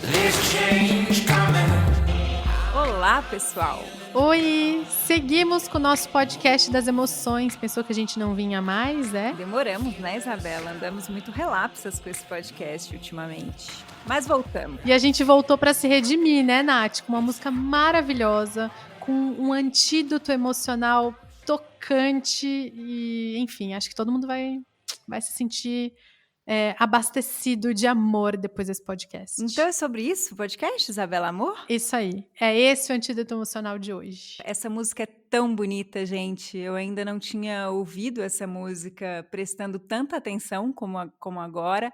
There's change coming. Olá, pessoal! Oi! Seguimos com o nosso podcast das emoções. Pensou que a gente não vinha mais, é? Demoramos, né, Isabela? Andamos muito relapsas com esse podcast ultimamente. Mas voltamos. E a gente voltou para se redimir, né, Nath? Com uma música maravilhosa, com um antídoto emocional tocante e, enfim, acho que todo mundo vai se sentir abastecido de amor depois desse podcast. Então é sobre isso o podcast, Isabela Amor? Isso aí. É esse o antídoto emocional de hoje. Essa música é tão bonita, gente. Eu ainda não tinha ouvido essa música prestando tanta atenção como agora.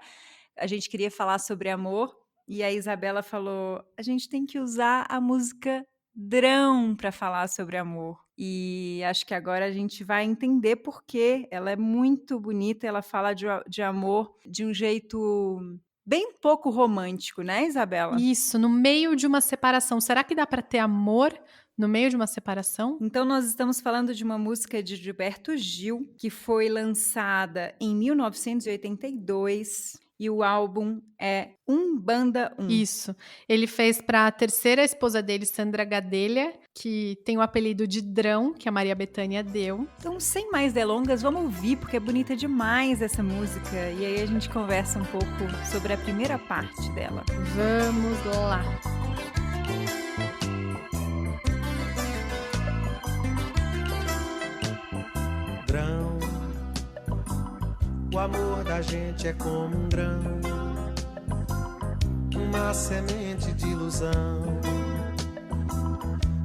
A gente queria falar sobre amor e a Isabela falou: a gente tem que usar a música Drão para falar sobre amor. E acho que agora a gente vai entender por quê. Ela é muito bonita, ela fala de amor de um jeito bem pouco romântico, né, Isabela? Isso, no meio de uma separação. Será que dá para ter amor no meio de uma separação? Então nós estamos falando de uma música de Gilberto Gil, que foi lançada em 1982. E o álbum é Banda 1. Isso. Ele fez para a terceira esposa dele, Sandra Gadelha, que tem o apelido de Drão, que a Maria Bethânia deu. Então, sem mais delongas, vamos ouvir, porque é bonita demais essa música. E aí a gente conversa um pouco sobre a primeira parte dela. Vamos lá. Grão, o amor da gente é como um grão, uma semente de ilusão.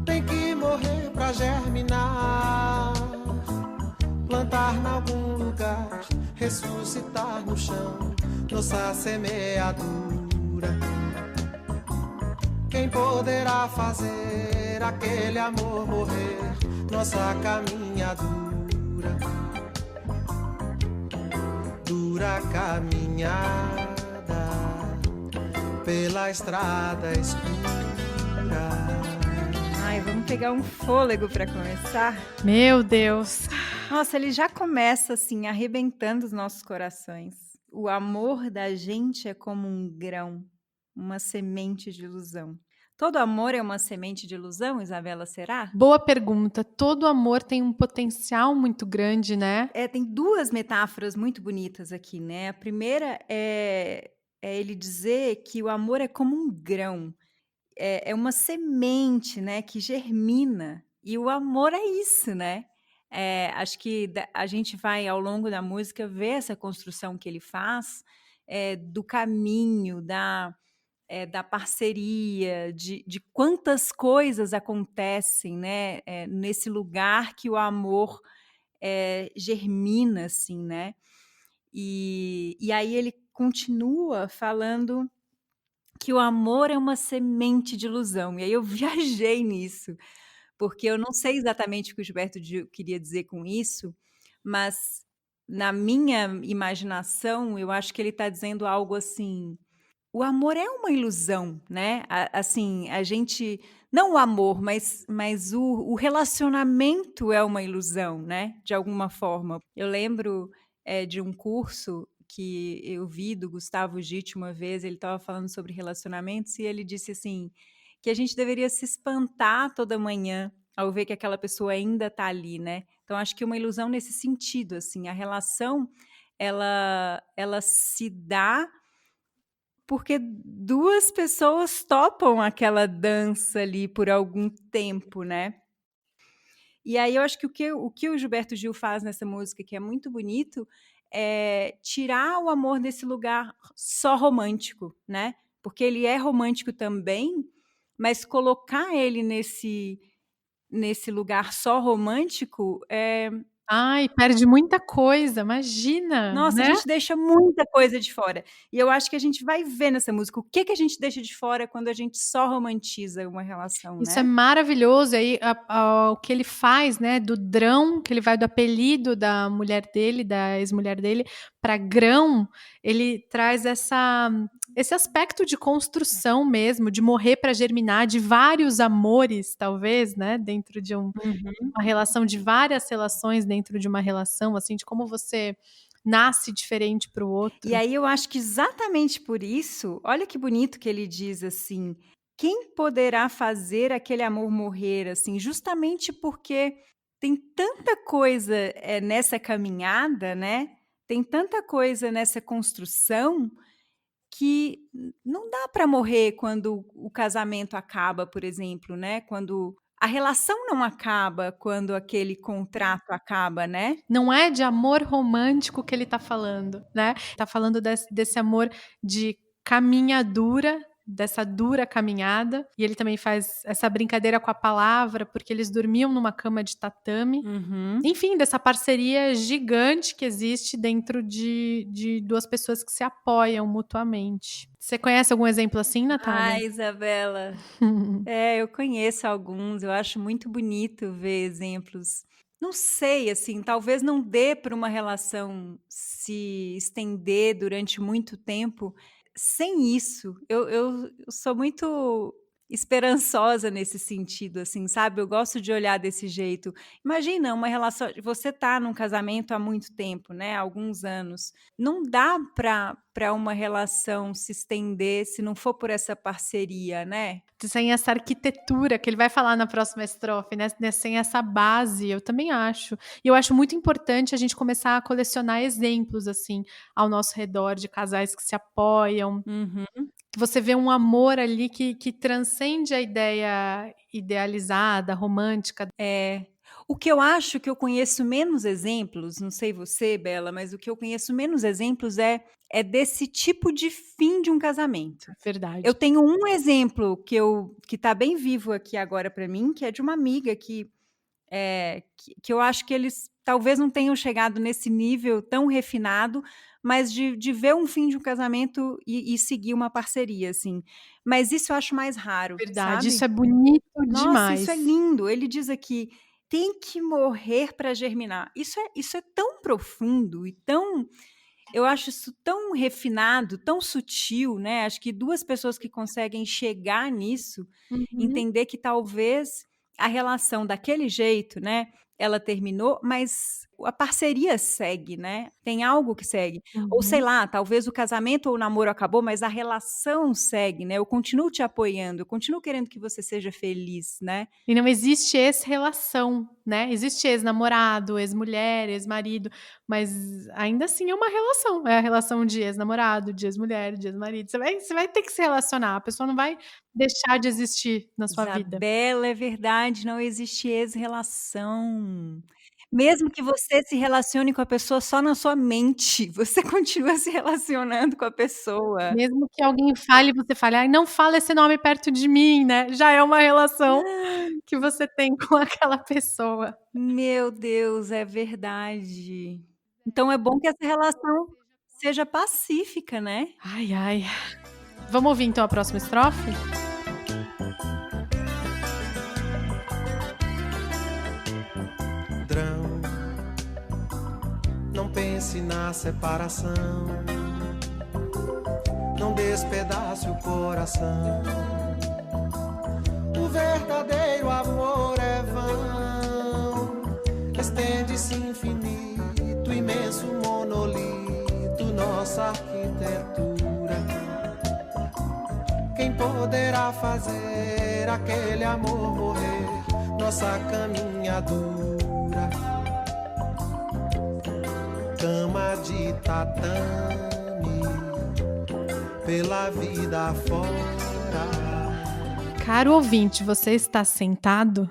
Tem que morrer pra germinar, plantar em algum lugar, ressuscitar no chão, nossa semeadura. Quem poderá fazer aquele amor morrer, nossa caminhadura? Dura caminhada pela estrada escura. Ai, vamos pegar um fôlego para começar? Meu Deus! Nossa, ele já começa assim, arrebentando os nossos corações. O amor da gente é como um grão, uma semente de ilusão. Todo amor é uma semente de ilusão, Isabela, será? Boa pergunta. Todo amor tem um potencial muito grande, né? Tem duas metáforas muito bonitas aqui, né? A primeira é ele dizer que o amor é como um grão, é uma semente, né, que germina. E o amor é isso, né? Acho que a gente vai, ao longo da música, ver essa construção que ele faz do caminho, da parceria, de quantas coisas acontecem, né, nesse lugar que o amor germina, assim, né? E aí ele continua falando que o amor é uma semente de ilusão. E aí eu viajei nisso, porque eu não sei exatamente o que o Gilberto Gil queria dizer com isso, mas na minha imaginação, eu acho que ele está dizendo algo assim: o amor é uma ilusão, né? Assim, a gente... Não o amor, mas o relacionamento é uma ilusão, né? De alguma forma. Eu lembro de um curso que eu vi do Gustavo Gitti uma vez, ele estava falando sobre relacionamentos e ele disse assim, que a gente deveria se espantar toda manhã ao ver que aquela pessoa ainda está ali, né? Então, acho que uma ilusão nesse sentido, assim, a relação, ela se dá porque duas pessoas topam aquela dança ali por algum tempo, né? E aí eu acho que o que o Gilberto Gil faz nessa música, que é muito bonito, é tirar o amor desse lugar só romântico, né? Porque ele é romântico também, mas colocar ele nesse lugar só romântico Ai, perde muita coisa, imagina, nossa, a né? gente deixa muita coisa de fora. E eu acho que a gente vai ver nessa música o que a gente deixa de fora quando a gente só romantiza uma relação, Isso né? é maravilhoso. Aí o que ele faz, né, do Drão, que ele vai do apelido da mulher dele, da ex-mulher dele, para grão, ele traz esse aspecto de construção mesmo, de morrer para germinar, de vários amores, talvez, né, dentro de uma relação, de várias relações dentro de uma relação, assim, de como você nasce diferente para o outro. E aí eu acho que exatamente por isso, olha que bonito que ele diz assim: quem poderá fazer aquele amor morrer, assim, justamente porque tem tanta coisa nessa caminhada, né? Tem tanta coisa nessa construção que não dá para morrer quando o casamento acaba, por exemplo, né? Quando a relação não acaba, quando aquele contrato acaba, né? Não é de amor romântico que ele tá falando, né? Tá falando desse amor de caminhadura, dessa dura caminhada. E ele também faz essa brincadeira com a palavra, porque eles dormiam numa cama de tatame. Uhum. Enfim, dessa parceria gigante que existe dentro de duas pessoas que se apoiam mutuamente. Você conhece algum exemplo assim, Natália? Ai, Isabela. Eu conheço alguns, eu acho muito bonito ver exemplos. Não sei, assim, talvez não dê para uma relação se estender durante muito tempo sem isso. Eu sou muito esperançosa nesse sentido, assim, sabe? Eu gosto de olhar desse jeito. Imagina uma relação, você tá num casamento há muito tempo, né? Há alguns anos. Não dá para uma relação se estender se não for por essa parceria, né? Sem essa arquitetura que ele vai falar na próxima estrofe, né? Sem essa base, eu também acho. E eu acho muito importante a gente começar a colecionar exemplos, assim, ao nosso redor de casais que se apoiam. Uhum. Você vê um amor ali que transcende a ideia idealizada, romântica. O que eu acho que eu conheço menos exemplos, não sei você, Bela, mas o que eu conheço menos exemplos é desse tipo de fim de um casamento. Verdade. Eu tenho um exemplo que tá bem vivo aqui agora para mim, que é de uma amiga que eu acho que eles talvez não tenham chegado nesse nível tão refinado, mas de ver um fim de um casamento e seguir uma parceria, assim. Mas isso eu acho mais raro, Verdade, sabe? isso é bonito Nossa, demais. isso é lindo. Ele diz aqui: tem que morrer para germinar. Isso é tão profundo e tão. Eu acho isso tão refinado, tão sutil, né? Acho que duas pessoas que conseguem chegar nisso, Uhum. entender que talvez a relação daquele jeito, né? Ela terminou, mas a parceria segue, né? Tem algo que segue. Ou sei Uhum. lá, talvez o casamento ou o namoro acabou, mas a relação segue, né? Eu continuo te apoiando, eu continuo querendo que você seja feliz, né? E não existe ex-relação, né? Existe ex-namorado, ex-mulher, ex-marido, mas ainda assim é uma relação. É a relação de ex-namorado, de ex-mulher, de ex-marido. Você vai ter que se relacionar. A pessoa não vai deixar de existir na sua vida. Isabela, é verdade, não existe ex-relação. Mesmo que você se relacione com a pessoa só na sua mente, você continua se relacionando com a pessoa. Mesmo que alguém fale, você fale: "Ai, não fala esse nome perto de mim", né? Já é uma relação que você tem com aquela pessoa. Meu Deus, é verdade. Então é bom que essa relação seja pacífica, né? Ai, ai. Vamos ouvir então a próxima estrofe? Drão, não pense na separação, não despedace o coração. O verdadeiro amor é vão, estende-se infinito, imenso monolito, nossa arquitetura. Quem poderá fazer aquele amor morrer, nossa caminhadura? Cama de tatame, pela vida fora. Caro ouvinte, você está sentado?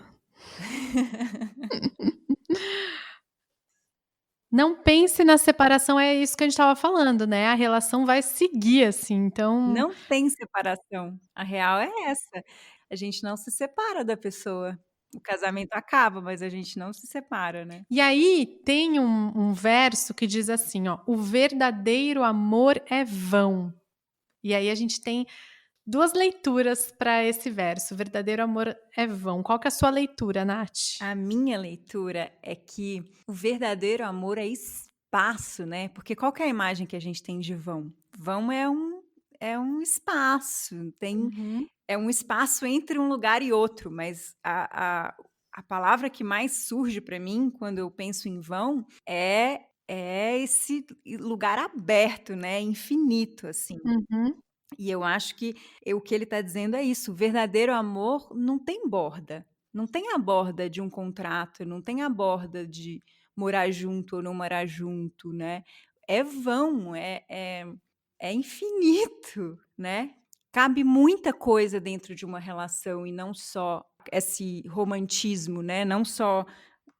Não pense na separação, é isso que a gente estava falando, né? A relação vai seguir assim, então. Não tem separação. A real é essa. A gente não se separa da pessoa. O casamento acaba, mas a gente não se separa, né? E aí tem um verso que diz assim, ó: o verdadeiro amor é vão. E aí a gente tem duas leituras para esse verso. O verdadeiro amor é vão. Qual que é a sua leitura, Nath? A minha leitura é que o verdadeiro amor é espaço, né? Porque qual que é a imagem que a gente tem de vão? Vão é um espaço, Uhum. é um espaço entre um lugar e outro, mas a palavra que mais surge para mim quando eu penso em vão é é esse lugar aberto, né, infinito, assim. Uhum. E eu acho que o que ele está dizendo é isso, o verdadeiro amor não tem borda, não tem a borda de um contrato, não tem a borda de morar junto ou não morar junto, né, é vão, é infinito, né. Cabe muita coisa dentro de uma relação e não só esse romantismo, né, não só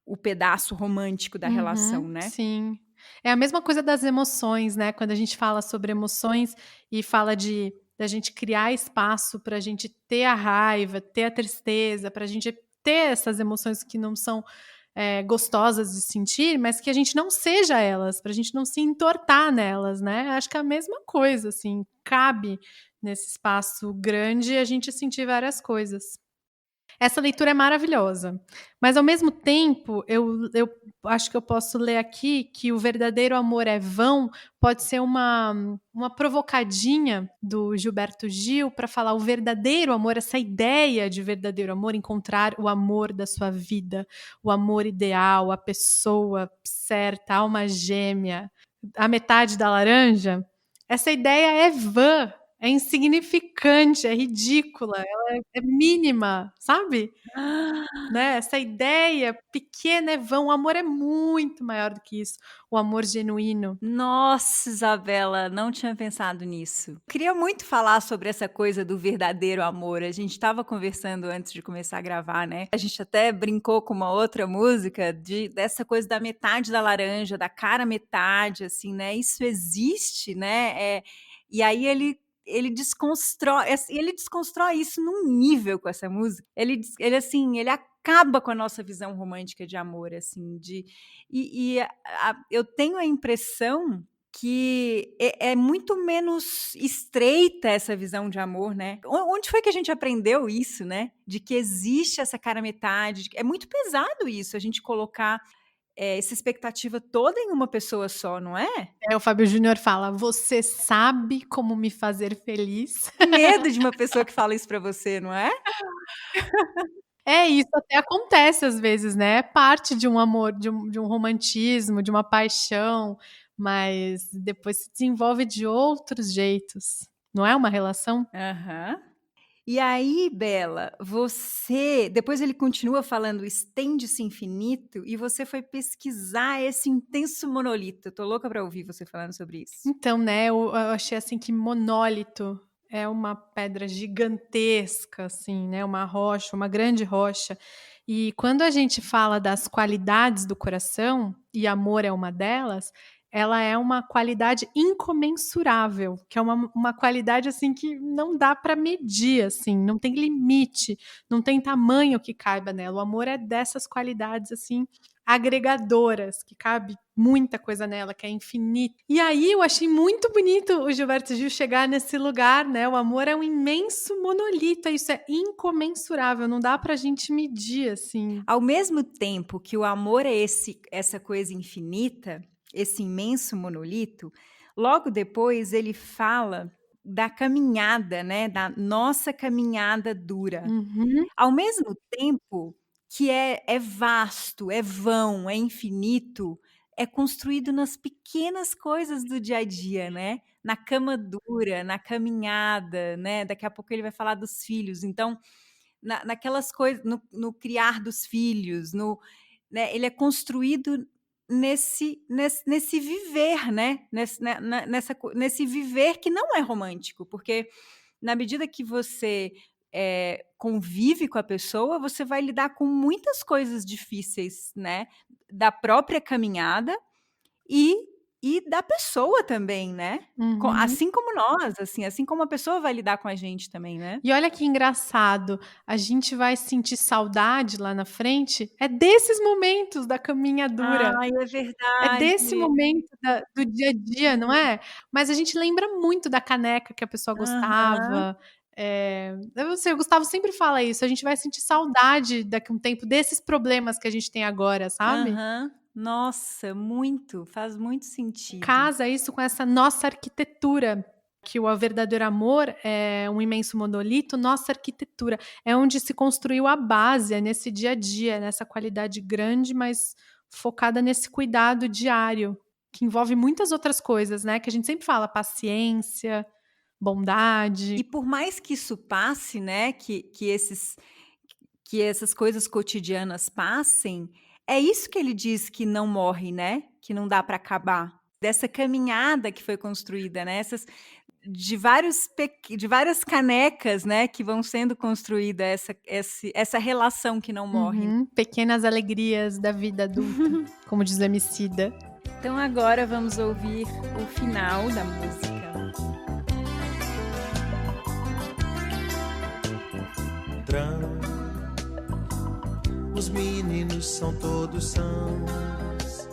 o pedaço romântico da relação, Uhum, né. sim. É a mesma coisa das emoções, né, quando a gente fala sobre emoções e fala de da gente criar espaço para a gente ter a raiva, ter a tristeza, para a gente ter essas emoções que não são, gostosas de sentir, mas que a gente não seja elas, para a gente não se entortar nelas, né. Acho que é a mesma coisa, assim, cabe nesse espaço grande a gente sentir várias coisas. Essa leitura é maravilhosa, mas ao mesmo tempo eu acho que eu posso ler aqui que o verdadeiro amor é vão, pode ser uma provocadinha do Gilberto Gil para falar o verdadeiro amor, essa ideia de verdadeiro amor, encontrar o amor da sua vida, o amor ideal, a pessoa certa, a alma gêmea, a metade da laranja, essa ideia é vã, é insignificante, é ridícula, é mínima, sabe? Né, essa ideia pequena é vão, o amor é muito maior do que isso, o amor genuíno. Nossa, Isabela, não tinha pensado nisso. Queria muito falar sobre essa coisa do verdadeiro amor. A gente estava conversando antes de começar a gravar, né? A gente até brincou com uma outra música dessa coisa da metade da laranja, da cara metade, assim, né? Isso existe, né? E aí ele desconstrói isso num nível com essa música. Ele assim, ele acaba com a nossa visão romântica de amor, assim, eu tenho a impressão que é muito menos estreita essa visão de amor, né. Onde foi que a gente aprendeu isso, né, de que existe essa cara metade, é muito pesado isso, a gente colocar, essa expectativa toda em uma pessoa só, não é? O Fábio Júnior fala: "Você sabe como me fazer feliz?". Que medo de uma pessoa que fala isso pra você, não é? É, isso até acontece às vezes, né, é parte de um amor, de um romantismo, de uma paixão, mas depois se desenvolve de outros jeitos, não é uma relação? Aham. E aí, Bela, você depois ele continua falando: "Estende-se infinito", e você foi pesquisar esse intenso monolito. Eu tô louca pra ouvir você falando sobre isso. Então, né, eu achei, assim, que monólito é uma pedra gigantesca, assim, né, uma rocha, uma grande rocha. E quando a gente fala das qualidades do coração, e amor é uma delas, ela é uma qualidade incomensurável, que é uma qualidade, assim, que não dá para medir, assim, não tem limite, não tem tamanho que caiba nela. O amor é dessas qualidades, assim, agregadoras, que cabe muita coisa nela, que é infinito. E aí eu achei muito bonito o Gilberto Gil chegar nesse lugar, né? O amor é um imenso monolito, isso é incomensurável, não dá pra gente medir, assim. Ao mesmo tempo que o amor é essa coisa infinita, esse imenso monolito, logo depois ele fala da caminhada, né, da nossa caminhada dura. Uhum, Ao mesmo tempo que é vasto, é vão, é infinito, é construído nas pequenas coisas do dia a dia, né, na cama dura, na caminhada, né, daqui a pouco ele vai falar dos filhos, então, naquelas coisas, no criar dos filhos, né, ele é construído nesse viver, né, nesse viver que não é romântico, porque na medida que você, convive com a pessoa, você vai lidar com muitas coisas difíceis, né, da própria caminhada e da pessoa também, né. uhum. Assim como nós, assim como a pessoa vai lidar com a gente também, né. E olha que engraçado, a gente vai sentir saudade lá na frente, é desses momentos da caminhadura. Ai, é É desse verdade. momento do dia a dia, não é? Mas a gente lembra muito da caneca que a pessoa Aham, gostava, eu não sei, o Gustavo sempre fala isso, a gente vai sentir saudade daqui a um tempo desses problemas que a gente tem agora, sabe? aham. Nossa, muito, faz muito sentido. Casa isso com essa nossa arquitetura, que o verdadeiro amor é um imenso monolito, nossa arquitetura, é onde se construiu a base, é nesse dia a dia, nessa qualidade grande, mas focada nesse cuidado diário. que envolve muitas outras coisas, né? Que a gente sempre fala, paciência, bondade. E por mais que isso passe, né, que essas coisas cotidianas passem, é isso que ele diz que não morre, né? Que não dá para acabar. Dessa caminhada que foi construída, né? De várias canecas, né, que vão sendo construídas, essa relação que não morre. Pequenas alegrias da vida adulta, como diz o Emicida. Então agora vamos ouvir o final da música. Os meninos são todos sãos,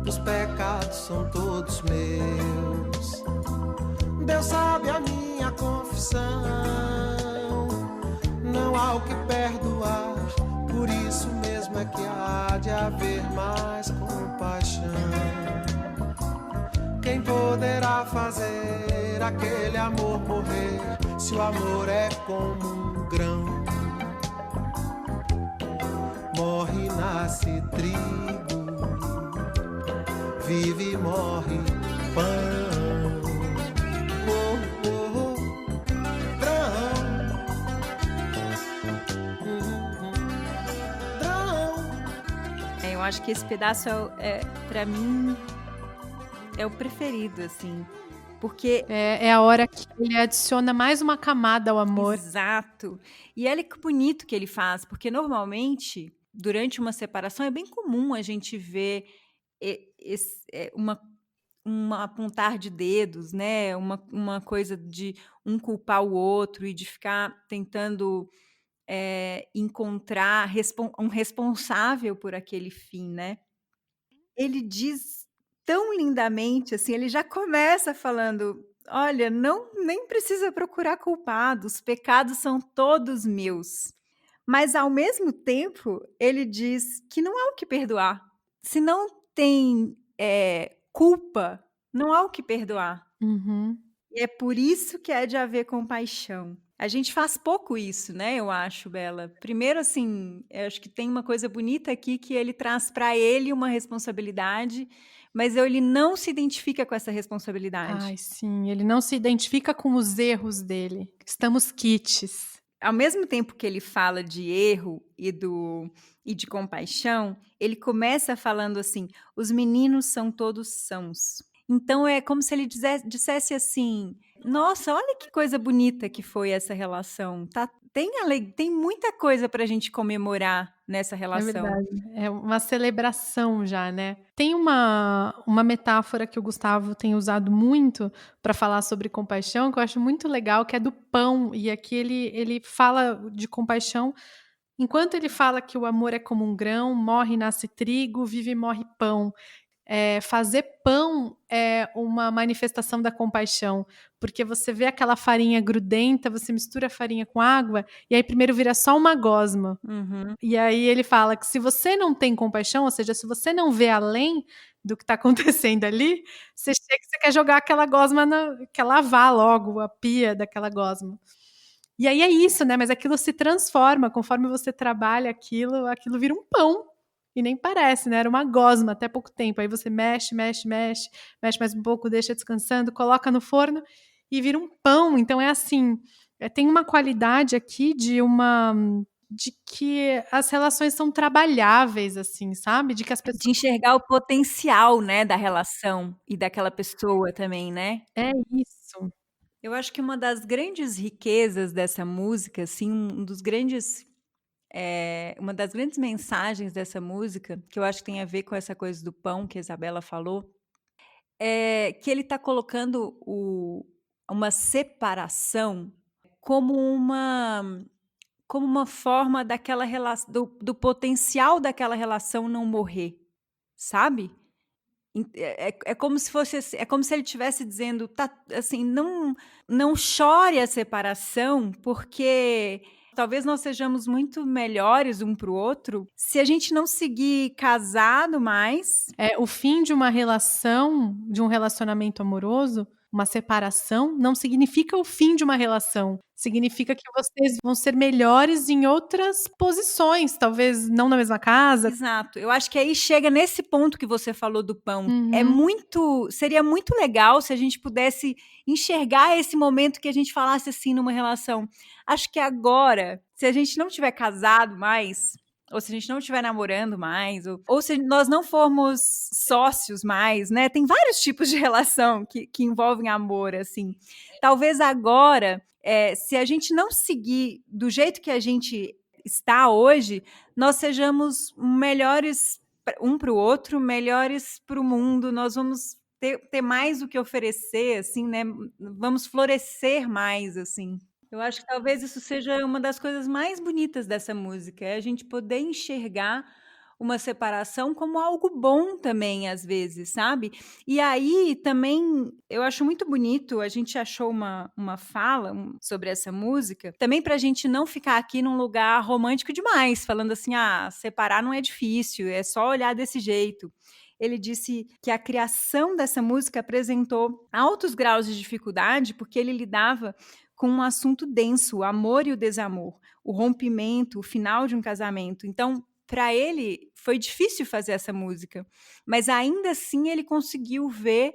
os pecados são todos meus. Deus sabe a minha confissão, não há o que perdoar, por isso mesmo é que há de haver mais compaixão. Quem poderá fazer aquele amor morrer, se o amor é como um grão? Morre, nasce trigo, vive e morre pão. Oh, oh, oh, drão. Eu acho que esse pedaço para mim é o preferido, assim, porque é a hora que ele adiciona mais uma camada ao amor. Exato. E olha que bonito que ele faz, porque normalmente durante uma separação é bem comum a gente ver uma apontar de dedos, né? Uma coisa de um culpar o outro e de ficar tentando encontrar um responsável por aquele fim, né? Ele diz tão lindamente, assim, ele já começa falando: olha, nem precisa procurar culpado, os pecados são todos meus. Mas, ao mesmo tempo, ele diz que não há o que perdoar. Se não tem culpa, não há o que perdoar. E é por isso que é de haver compaixão. A gente faz pouco isso, né? Eu acho, Bela. Primeiro, assim, eu acho que tem uma coisa bonita aqui que ele traz para ele uma responsabilidade, mas ele não se identifica com essa responsabilidade. Ai, sim, ele não se identifica com os erros dele. Estamos quites. Ao mesmo tempo que ele fala de erro e de compaixão, ele começa falando assim: os meninos são todos sãos. Então é como se ele dissesse assim: nossa, olha que coisa bonita que foi essa relação. Tem muita coisa para a gente comemorar nessa relação. É verdade. É uma celebração já, né? Tem uma metáfora que o Gustavo tem usado muito para falar sobre compaixão, que eu acho muito legal, que é do pão. E aqui ele fala de compaixão. Enquanto ele fala que o amor é como um grão, morre e nasce trigo, vive e morre pão. Fazer pão é uma manifestação da compaixão, porque você vê aquela farinha grudenta, você mistura a farinha com água, e aí primeiro vira só uma gosma. E aí ele fala que se você não tem compaixão, ou seja, se você não vê além do que está acontecendo ali, você chega e você quer jogar aquela gosma, quer lavar logo a pia daquela gosma. E aí é isso, né? Mas aquilo se transforma, conforme você trabalha aquilo vira um pão. E nem parece, né? Era uma gosma até pouco tempo. Aí você mexe mais um pouco, deixa descansando, coloca no forno e vira um pão. Então é assim, tem uma qualidade aqui de que as relações são trabalháveis, assim, sabe? De que as pessoas... De enxergar o potencial, né, da relação e daquela pessoa também, né? É isso. Eu acho que uma das grandes riquezas dessa música, assim, uma das grandes mensagens dessa música, que eu acho que tem a ver com essa coisa do pão que a Isabela falou, é que ele está colocando uma separação como uma forma daquela do potencial daquela relação não morrer, sabe? É como se fosse, é como se ele estivesse dizendo, assim, não chore a separação, porque talvez nós sejamos muito melhores um para o outro se a gente não seguir casado mais. O fim de uma relação, de um relacionamento amoroso, uma separação não significa o fim de uma relação. Significa que vocês vão ser melhores em outras posições, talvez não na mesma casa. Exato. Eu acho que aí chega nesse ponto que você falou do pão. Uhum. Seria muito legal se a gente pudesse enxergar esse momento que a gente falasse assim numa relação. Acho que agora, se a gente não tiver casado mais, ou se a gente não estiver namorando mais, ou se nós não formos sócios mais, né? Tem vários tipos de relação que envolvem amor, assim. Talvez agora, se a gente não seguir do jeito que a gente está hoje, nós sejamos melhores um para o outro, melhores para o mundo, nós vamos ter mais o que oferecer, assim, né? Vamos florescer mais, assim. Eu acho que talvez isso seja uma das coisas mais bonitas dessa música, é a gente poder enxergar uma separação como algo bom também, às vezes, sabe? E aí também eu acho muito bonito, a gente achou uma fala sobre essa música, também para a gente não ficar aqui num lugar romântico demais, falando assim, separar não é difícil, é só olhar desse jeito. Ele disse que a criação dessa música apresentou altos graus de dificuldade, porque ele lidava com um assunto denso, o amor e o desamor, o rompimento, o final de um casamento. Então, para ele, foi difícil fazer essa música, mas ainda assim ele conseguiu ver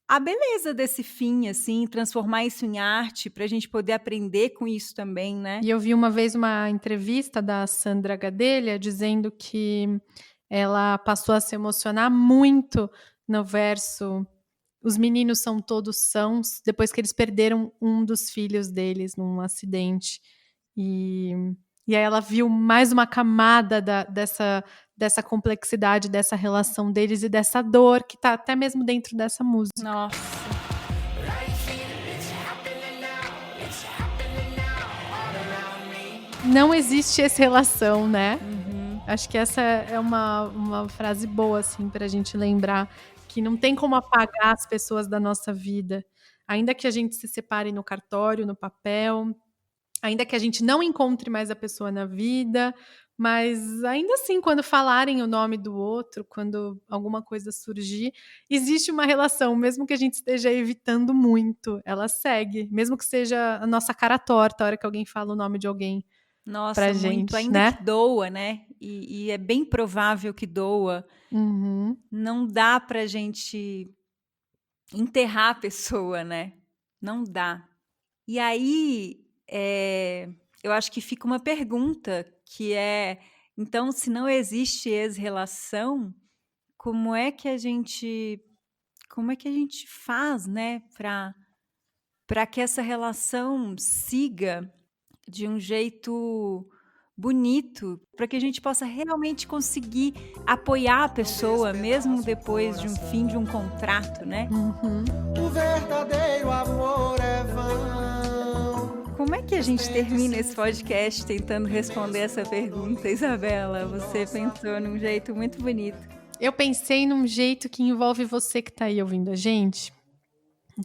a beleza desse fim, assim, transformar isso em arte, para a gente poder aprender com isso também, né? E eu vi uma vez uma entrevista da Sandra Gadelha dizendo que ela passou a se emocionar muito no verso "Os meninos são todos sãos", depois que eles perderam um dos filhos deles num acidente. E aí ela viu mais uma camada dessa complexidade, dessa relação deles e dessa dor que tá até mesmo dentro dessa música. Nossa. Não existe essa relação, né? Acho que essa é uma frase boa, assim, pra gente lembrar que não tem como apagar as pessoas da nossa vida. Ainda que a gente se separe no cartório, no papel, ainda que a gente não encontre mais a pessoa na vida, mas ainda assim, quando falarem o nome do outro, quando alguma coisa surgir, existe uma relação, mesmo que a gente esteja evitando muito, ela segue, mesmo que seja a nossa cara torta a hora que alguém fala o nome de alguém. Nossa, Pra muito. gente, Ainda né? que doa, né? E é bem provável que doa. Uhum. Não dá pra gente enterrar a pessoa, né? Não dá. E aí, eu acho que fica uma pergunta, que é, então, se não existe ex-relação, como é que a gente faz, né, para que essa relação siga de um jeito bonito, para que a gente possa realmente conseguir apoiar a pessoa, mesmo depois de um fim de um contrato, né? Uhum. O verdadeiro amor é vão. Como é que a gente termina esse podcast tentando responder essa pergunta, Isabela? Você pensou num jeito muito bonito. Eu pensei num jeito que envolve você que tá aí ouvindo a gente,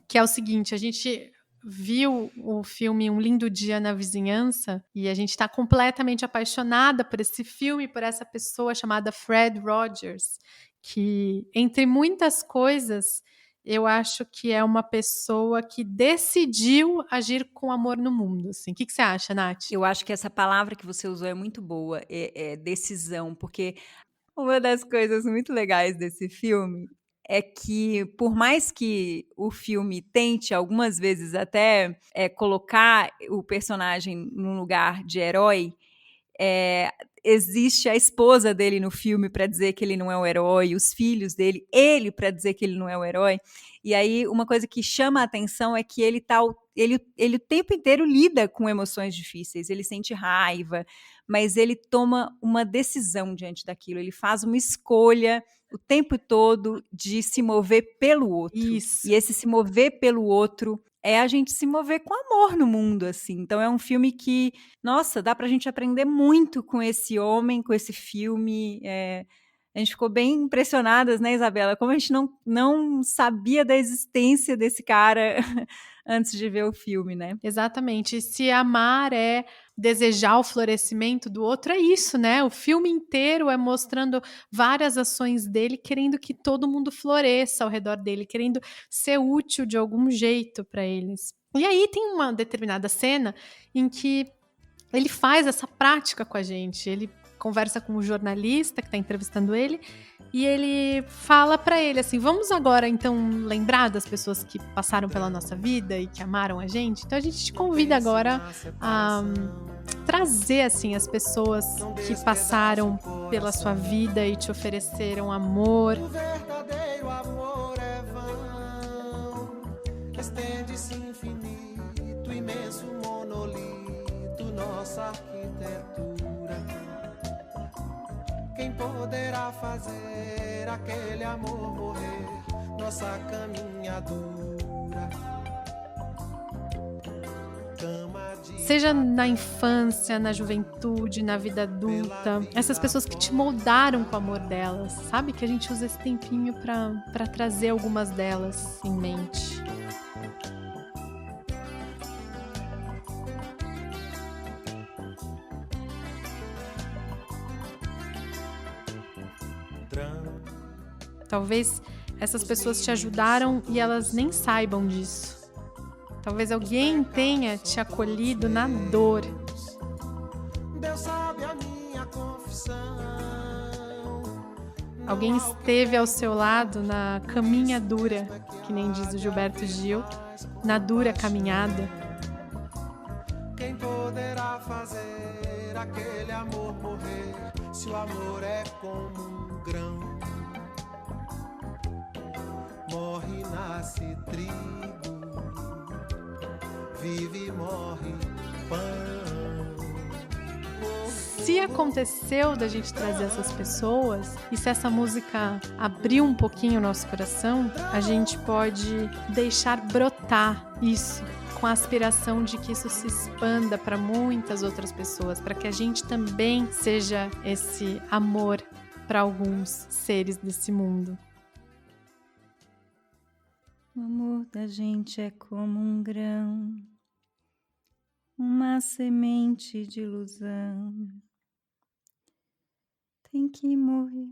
que é o seguinte, a gente viu o filme Um Lindo Dia na Vizinhança e a gente tá completamente apaixonada por esse filme, por essa pessoa chamada Fred Rogers, que, entre muitas coisas, eu acho que é uma pessoa que decidiu agir com amor no mundo. Assim. O que você acha, Nath? Eu acho que essa palavra que você usou é muito boa, é decisão, porque uma das coisas muito legais desse filme é que, por mais que o filme tente algumas vezes até colocar o personagem num lugar de herói, existe a esposa dele no filme para dizer que ele não é o herói, os filhos dele, ele para dizer que ele não é o herói. E aí uma coisa que chama a atenção é que ele o tempo inteiro lida com emoções difíceis, ele sente raiva, mas ele toma uma decisão diante daquilo, ele faz uma escolha o tempo todo de se mover pelo outro. Isso. E esse se mover pelo outro é a gente se mover com amor no mundo, assim. Então é um filme que, nossa, dá pra gente aprender muito com esse homem, com esse filme. A gente ficou bem impressionadas, né, Isabela? Como a gente não sabia da existência desse cara antes de ver o filme, né? Exatamente. E se amar é desejar o florescimento do outro, é isso, né? O filme inteiro é mostrando várias ações dele, querendo que todo mundo floresça ao redor dele, querendo ser útil de algum jeito para eles. E aí tem uma determinada cena em que ele faz essa prática com a gente. Ele conversa com o jornalista que está entrevistando ele e ele fala para ele assim: vamos agora então lembrar das pessoas que passaram pela nossa vida e que amaram a gente. Então a gente te convida agora a trazer assim as pessoas que passaram pela sua vida e te ofereceram amor. O verdadeiro amor é vão, estende-se infinito, imenso monolito, nossa arquitetura. Quem poderá fazer aquele amor morrer, nossa caminhadura? Cama de Seja na infância, na juventude, na vida adulta, essas pessoas que te moldaram com o amor delas, sabe? Que a gente usa esse tempinho pra trazer algumas delas em mente. Talvez essas pessoas te ajudaram e elas nem saibam disso. Talvez alguém tenha te acolhido na dor. Deus sabe a minha confissão. Alguém esteve ao seu lado na caminha dura, que nem diz o Gilberto Gil, na dura caminhada. Quem poderá fazer aquele amor morrer, se o amor é como um grão? Morre e nasce trigo, vive e morre pão. Se aconteceu da gente trazer essas pessoas, e se essa música abriu um pouquinho o nosso coração, a gente pode deixar brotar isso, com a aspiração de que isso se expanda para muitas outras pessoas, para que a gente também seja esse amor para alguns seres desse mundo. O amor da gente é como um grão, uma semente de ilusão. Tem que morrer